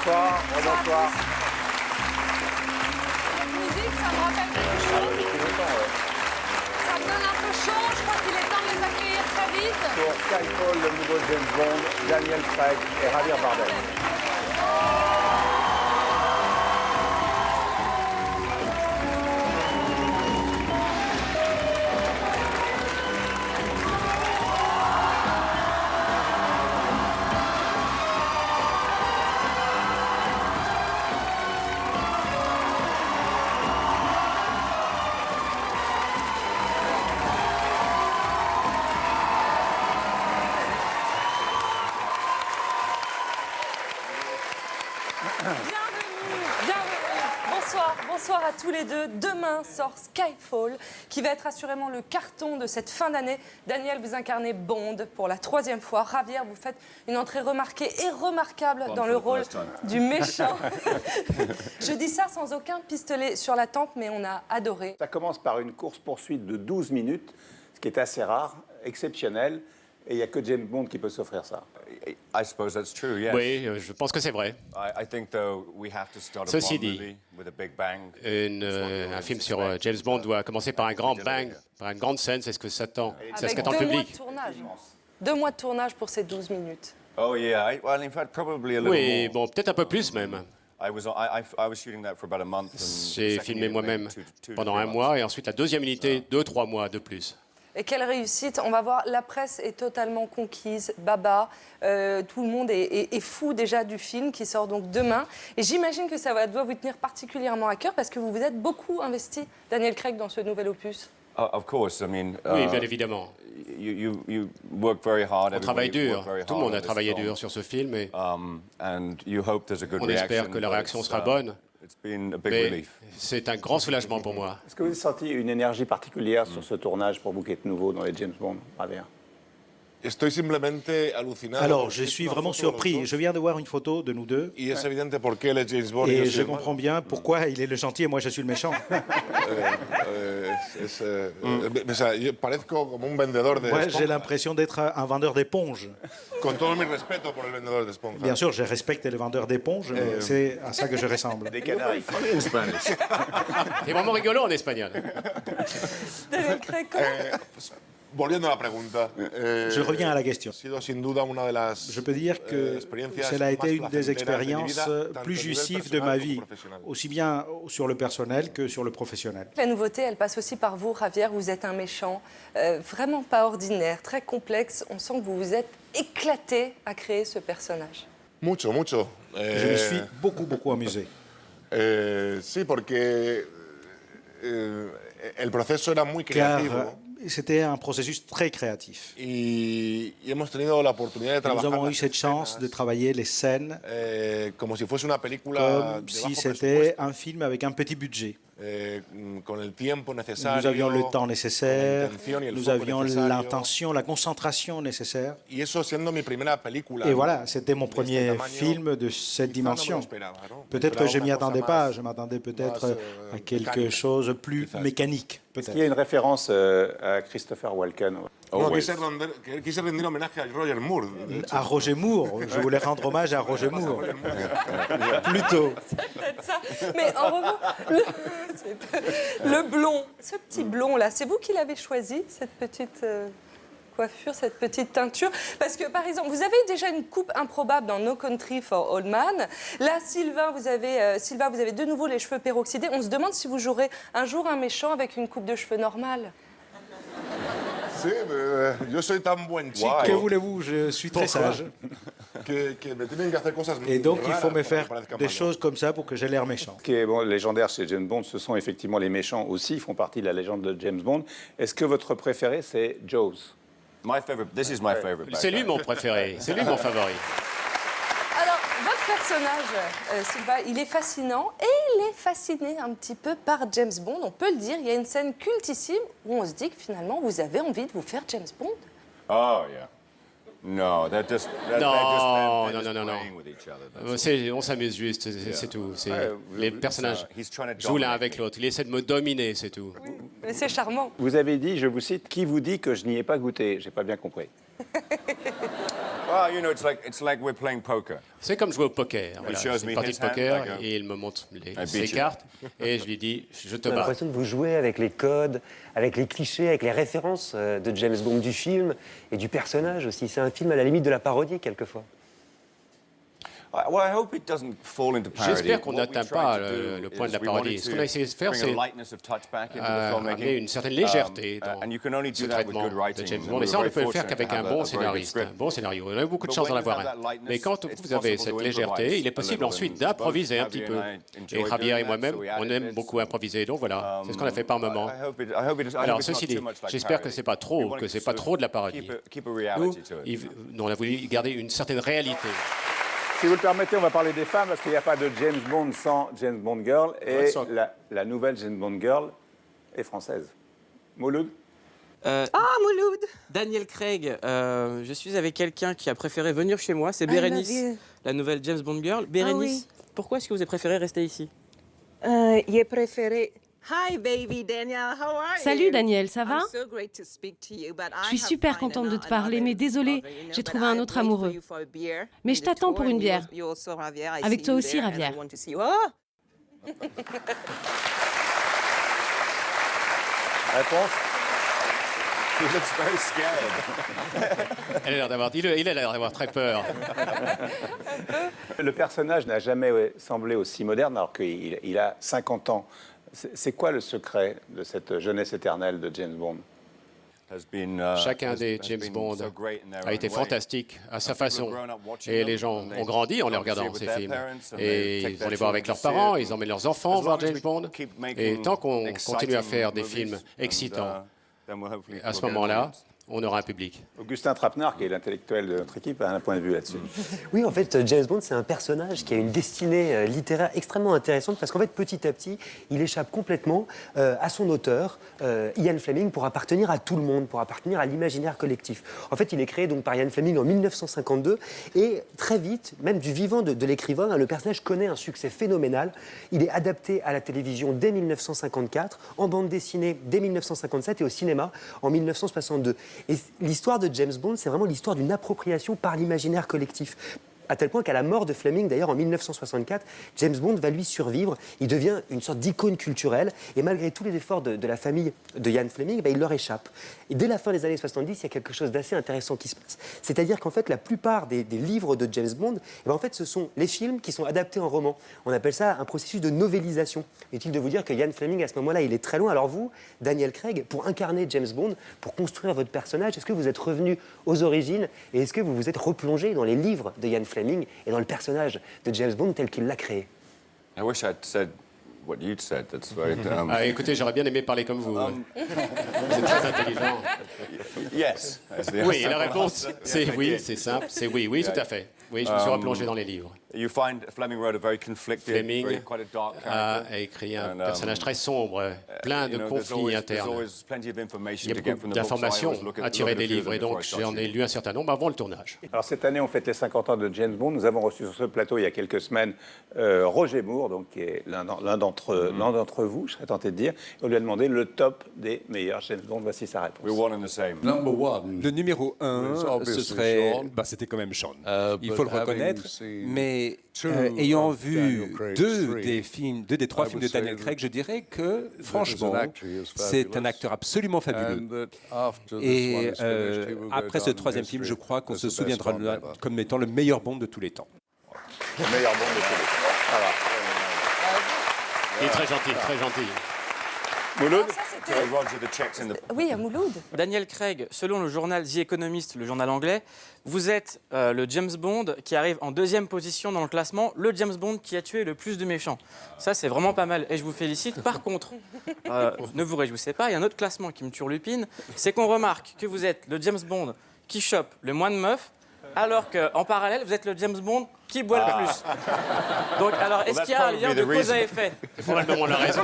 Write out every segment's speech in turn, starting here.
Bonsoir. Bonsoir. Cette musique, ça me rappelle quelque chose. Ça me donne un peu chaud. Je crois qu'il est temps de les accueillir très vite. Pour Skyfall, le nouveau James Bond, Daniel Craig et Javier Bardem. Bonsoir à tous les deux. Demain sort Skyfall, qui va être assurément le carton de cette fin d'année. Daniel, vous incarnez Bond pour la 3e fois. Javier, vous faites une entrée remarquée et remarquable dans le rôle du méchant. Je dis ça sans aucun pistolet sur la tempe, mais on a adoré. Ça commence par une course-poursuite de 12 minutes, ce qui est assez rare, exceptionnel. Et il n'y a que James Bond qui peut s'offrir ça. I suppose that's true, yes. Oui, je pense que c'est vrai. I think though we have to start a Ceci Bond dit, movie with a big bang. Un film sur James Bond doit commencer par un grand bang, par une grande scène, c'est ce que s'attend, c'est ce Avec qu'attend le 2 mois public. de tournage. 2 mois de tournage pour ces 12 minutes. Oh yeah, well in fact probably a little Oui, more. bon, peut-être un peu plus même. I was shooting that for about a month. J'ai filmé moi-même pendant un mois et ensuite la deuxième unité, 2-3 mois de plus. Et quelle réussite. On va voir, la presse est totalement conquise. Baba, tout le monde est fou déjà du film qui sort donc demain. Et j'imagine que ça doit vous tenir particulièrement à cœur parce que vous vous êtes beaucoup investi, Daniel Craig, dans ce nouvel opus. Of course, I mean. Oui, bien évidemment. You work very hard. On travaille everybody dur. worked very Tout le monde hard a on travaillé this dur film. sur ce film et And you hope there's a good on reaction. espère que la but réaction it's, sera bonne. It's been a big Mais relief. c'est un grand soulagement pour moi. Est-ce que vous avez senti une énergie particulière sur ce tournage pour vous qui êtes nouveau dans les James Bond, Javier? Estoy simplemente alucinado. Alors, je suis vraiment surpris. Je viens de voir une photo de nous deux Y es evidente por qué él es James Bond y yo et soy je el malo. comprends bien pourquoi il est le gentil et moi je suis le méchant. O sea, yo parezco como un vendedor de Moi, j'ai esponjas. l'impression d'être un vendeur d'éponges. Con todo mi respeto por el vendedor de esponjas. Bien sûr, je respecte les vendeurs d'éponges, mais c'est à ça que je ressemble. Des canaries. C'est vraiment rigolo en espagnol. Daniel Craig, comment Volviendo a la pregunta. Je reviens à la question. Ha sido sin duda una de las Je peux dire que experiencias cela a été más une des placenteras de mi expériences vida, tanto plus a nivel jouissives de ma personal vie, como profesional. aussi bien sur le personnel que sur le professionnel. La nouveauté, elle passe aussi par vous, Javier. Vous êtes un méchant vraiment pas ordinaire, très complexe. On sent que vous vous êtes éclaté à créer ce personnage. Mucho, mucho. Je me suis beaucoup amusé. Sí, porque el proceso era muy Car creativo. c'était un processus très créatif. Y hemos tenido la oportunidad de Nous trabajar avons eu las cette chance de escenas, travailler les scènes como si fuese una película comme de si bajo c'était presupuesto, un film avec un petit budget. con el tiempo necesario. Nous avions le temps nécessaire, con la intención y el nous foco avions necesario. l'intention, la concentration nécessaire. Y eso siendo mi primera película. Et voilà, c'était mon de premier este tamaño, film de cette quizá no me lo dimension. esperaba, ¿no? Peut-être que Esperaba je una m'y cosa attendais más- pas, je m'attendais peut-être más, à quelque mecánica, chose de plus quizás. mécanique. Est-ce qu'il y a une référence à Christopher Walken? No, Always. quise rendir homenaje a Roger Moore. de hecho. À Roger Moore, je voulais rendre hommage à Roger Moore. Plutôt. Peut-être ça. Mais en revanche, le blond, ce petit blond là, c'est vous qui l'avez choisi, cette petite coiffure, cette petite teinture? Parce que, par exemple, vous avez déjà une coupe improbable dans No Country for Old Men. Là, Sylvain, vous avez de nouveau les cheveux peroxydés. On se demande si vous jouerez un jour un méchant avec une coupe de cheveux normale. Sí, yo soy tan buen chico Que voulez-vous, je suis très sage. que me tienen que hacer cosas Et donc, il raras faut me para que faire parezca des malo. choses comme ça pour que j'ai l'air méchant. Ce qui est légendaire chez James Bond, ce sont effectivement les méchants aussi, ils font partie de la légende de James Bond. Est-ce que votre préféré, c'est Jaws? This is my favorite. C'est lui mon préféré, c'est lui mon favori. Alors, votre personnage, Sylvain, il est fascinant et il est fasciné un petit peu par James Bond. On peut le dire, il y a une scène cultissime où on se dit que finalement, vous avez envie de vous faire James Bond. Oh yeah. No, that just that, Non, that just meant non, they're non, just non, playing with each other. That's all. On s'amuse juste, c'est tout. Les personnages He's trying to jouent l'un dominate avec me. l'autre. Il essaie de me dominer, c'est tout. Mais c'est charmant. Vous avez dit, je vous cite, qui vous dit que je n'y ai pas goûté? J'ai pas bien compris. Well, you know, it's like we're playing poker. C'est comme jouer au poker. Voilà. shows C'est me une partie his de poker hand, like et il me montre I ses beat you. cartes et je lui dis je te J'ai bats. l'impression que vous jouez avec les codes, avec les clichés, avec les références de James Bond, du film et du personnage aussi. C'est un film à la limite de la parodie, quelquefois. Well, I hope it doesn't fall into parody. J'espère qu'on What we n'atteint tried pas to do le point de la is we wanted parodie. Ce to qu'on a essayé de faire, bring a c'est lightness of touch back into the filmmaking. amener une certaine légèreté dans and you can only ce do that with traitement good de writing. James And Bond. we Et ça, were on ne very peut le faire fortunate qu'avec to un have bon a very good scénariste, un script. bon scénario. On a eu beaucoup de But chance d'en when you avoir have un. that lightness, Mais quand it's vous avez possible cette to légèreté, improvise il est a possible little. ensuite And d'improviser un both petit Javier peu. and I Et enjoyed Javier doing et that, moi-même, so we on added aime it. beaucoup improviser. Donc voilà, c'est ce qu'on a fait par moment. I hope it Alors ceci dit, j'espère que c'est pas trop, que c'est pas trop de la parodie. Keep a Nous, reality to it. nous, on a voulu garder une certaine réalité. Si vous le permettez, on va parler des femmes parce qu'il n'y a pas de James Bond sans James Bond Girl. Et Ouais, ça- la nouvelle James Bond Girl est française. Mouloud. Mouloud Daniel Craig, je suis avec quelqu'un qui a préféré venir chez moi, c'est Bérénice, la nouvelle James Bond Girl. Bérénice, pourquoi est-ce que vous avez préféré rester ici? J'ai préféré. Hi baby Daniel, how are you? Salut Daniel, ça va? I'm so great to speak to you, but Je suis super contente de te parler, mais désolée, j'ai trouvé un autre amoureux. Mais je t'attends pour une bière. Avec toi aussi, Javier. Réponse. He looks very scared. Il a l'air d'avoir très peur. Le personnage n'a jamais semblé aussi moderne alors qu'il a 50 ans. C'est quoi le secret de cette jeunesse éternelle de James Bond? Chacun des James Bond a été fantastique à sa façon. Et les gens ont grandi en les regardant, ces films. Et ils vont les voir avec leurs parents, ils emmènent leurs enfants voir James Bond. Et tant qu'on continue à faire des films excitants, à ce moment-là, on aura un public. Augustin Trapenard, qui est l'intellectuel de notre équipe, a un point de vue là-dessus. Oui, en fait, James Bond, c'est un personnage qui a une destinée littéraire extrêmement intéressante parce qu'en fait, petit à petit, il échappe complètement à son auteur, Ian Fleming, pour appartenir à tout le monde, pour appartenir à l'imaginaire collectif. En fait, il est créé donc par Ian Fleming en 1952 et très vite, même du vivant de l'écrivain, le personnage connaît un succès phénoménal. Il est adapté à la télévision dès 1954, en bande dessinée dès 1957 et au cinéma en 1962. Et l'histoire de James Bond, c'est vraiment l'histoire d'une appropriation par l'imaginaire collectif. À tel point qu'à la mort de Fleming, d'ailleurs en 1964, James Bond va lui survivre. Il devient une sorte d'icône culturelle. Et malgré tous les efforts de la famille de Ian Fleming, il leur échappe. Et dès la fin des années 70, il y a quelque chose d'assez intéressant qui se passe. C'est-à-dire qu'en fait, la plupart des livres de James Bond, en fait, ce sont les films qui sont adaptés en roman. On appelle ça un processus de novélisation. Est-il de vous dire que Ian Fleming, à ce moment-là, il est très loin. Alors vous, Daniel Craig, pour incarner James Bond, pour construire votre personnage, est-ce que vous êtes revenu aux origines et est-ce que vous vous êtes replongé dans les livres de Ian Fleming et dans le personnage de James Bond tel qu'il l'a créé? I wish I'd said what you'd said. That's very. Ah, écoutez, j'aurais bien aimé parler comme vous. Vous êtes très intelligent. Yes. Oui, la réponse, c'est oui, c'est simple, c'est oui, oui, tout à fait. Oui, je me suis replongé dans les livres. You find Fleming wrote a very conflicted, Fleming quite a dark a character. écrit un personnage très sombre, plein de conflits internes. Il y a beaucoup d'informations à tirer des livres et donc j'en ai lu un certain nombre avant le tournage. Alors cette année, on fête les 50 ans de James Bond. Nous avons reçu sur ce plateau il y a quelques semaines Roger Moore, donc, qui est l'un d'entre vous, je serais tenté de dire. On lui a demandé le top des meilleurs James Bond. Voici sa réponse. We're one and the same. Le numéro 1, ce serait... c'était quand même Sean. Il faut le reconnaître. Mais ayant vu deux des trois films de Daniel Craig, je dirais que, franchement, c'est un acteur absolument fabuleux. Et après ce troisième film, je crois qu'on se souviendra de là comme étant le meilleur Bond de tous les temps. Le meilleur Bond de tous les temps. Ça va. Il est très gentil, très gentil. Mouloud. Oui, à Mouloud. Daniel Craig, selon le journal The Economist, le journal anglais, vous êtes le James Bond qui arrive en deuxième position dans le classement, le James Bond qui a tué le plus de méchants. Ça, c'est vraiment pas mal et je vous félicite. Par contre, ne vous réjouissez pas, il y a un autre classement qui me turlupine, c'est qu'on remarque que vous êtes le James Bond qui chope le moins de meufs, alors qu'en parallèle, vous êtes le James Bond qui boit le plus. Donc, alors, est-ce qu'il y a un lien de cause à effet? C'est probablement la raison.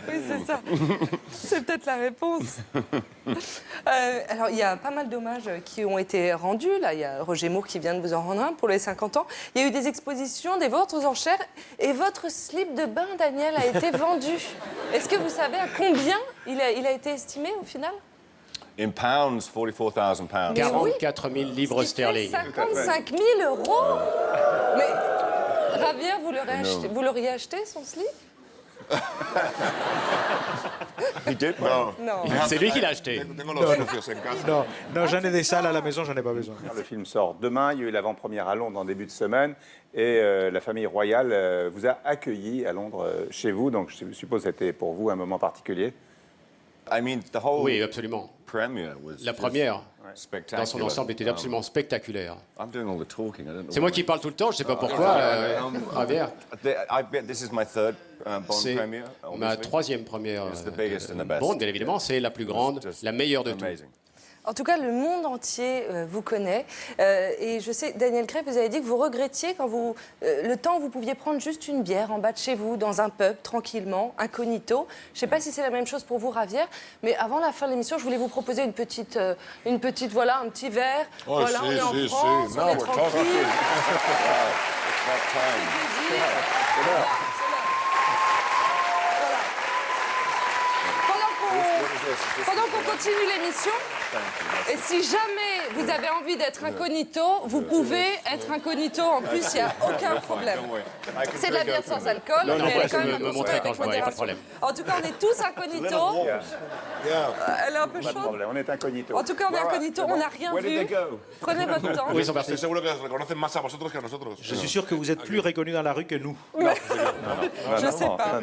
Oui, c'est ça. C'est peut-être la réponse. Alors, il y a pas mal d'hommages qui ont été rendus. Là, il y a Roger Moore qui vient de vous en rendre un pour les 50 ans. Il y a eu des expositions, des ventes aux enchères. Et votre slip de bain, Daniel, a été vendu. Est-ce que vous savez à combien il a été estimé au final? In pounds, 44,000 pounds. 44 000 livres sterling. 55 000 euros. Mais Javier, vous l'auriez acheté, son slip? Non. C'est lui qui l'a acheté. Non, j'en ai des salles à la maison, j'en ai pas besoin. Le film sort demain. Il y a eu l'avant-première à Londres en début de semaine. Et la famille royale vous a accueilli à Londres chez vous. Donc je suppose que c'était pour vous un moment particulier. Oui, absolument. La première, dans son ensemble, était absolument spectaculaire. C'est moi qui parle tout le temps, je ne sais pas pourquoi, Javier. C'est ma troisième première Bond, bien évidemment, c'est la plus grande, la meilleure de toutes. En tout cas, le monde entier vous connaît. Et je sais, Daniel Craig, vous avez dit que vous regrettiez quand le temps où vous pouviez prendre juste une bière en bas de chez vous, dans un pub, tranquillement, incognito. Je ne sais pas si c'est la même chose pour vous, Javier, mais avant la fin de l'émission, je voulais vous proposer une petite voilà, un petit verre. Oh, voilà, on est en France, on est tranquille. Pendant qu'on continue l'émission, et si jamais vous avez envie d'être incognito, vous pouvez être incognito en plus, il n'y a aucun problème. C'est de la bière sans alcool, Non, mais elle est quand me même montrer quand je vois, il n'y a pas de problème. En tout cas, on est tous incognito. Elle est un peu Pas de chaude. problème, on est incognito. En tout cas, on est incognito, on n'a rien vu. Prenez votre temps. Oui, ils sont partis. Estoy seguro que os reconocen más a vosotros que a nosotros. Je suis sûr que vous êtes plus reconnus dans la rue que nous. Je sais pas.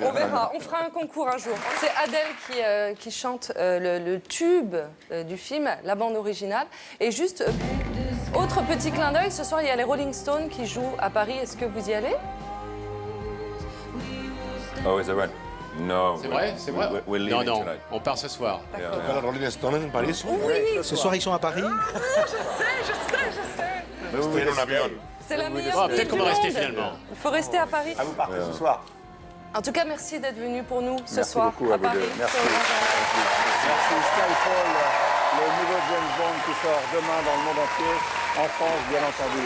On verra. On fera un concours un jour. C'est Adèle qui chante le tube du film, la bande originale. Et juste, autre petit clin d'œil, ce soir, il y a les Rolling Stones qui jouent à Paris. Est-ce que vous y allez? Oh, is that right? No. C'est vrai? C'est vrai? We're Non, leaving non, tonight. on part ce soir. ¿Los Rolling Stones en París? Oui, Ce soir, ils sont à Paris. je sais. Estoy en un avión. C'est la meilleure Ah, ville peut-être qu'on du va rester monde. finalement. Il faut rester à Paris. Ah, vous partez ce soir. En tout cas, merci d'être venu pour nous ce Merci soir beaucoup à à vous Paris. deux. Merci. sur Orange Arena. Merci Skyfall, le nouveau James Bond qui sort demain dans le monde entier, en France bien entendu.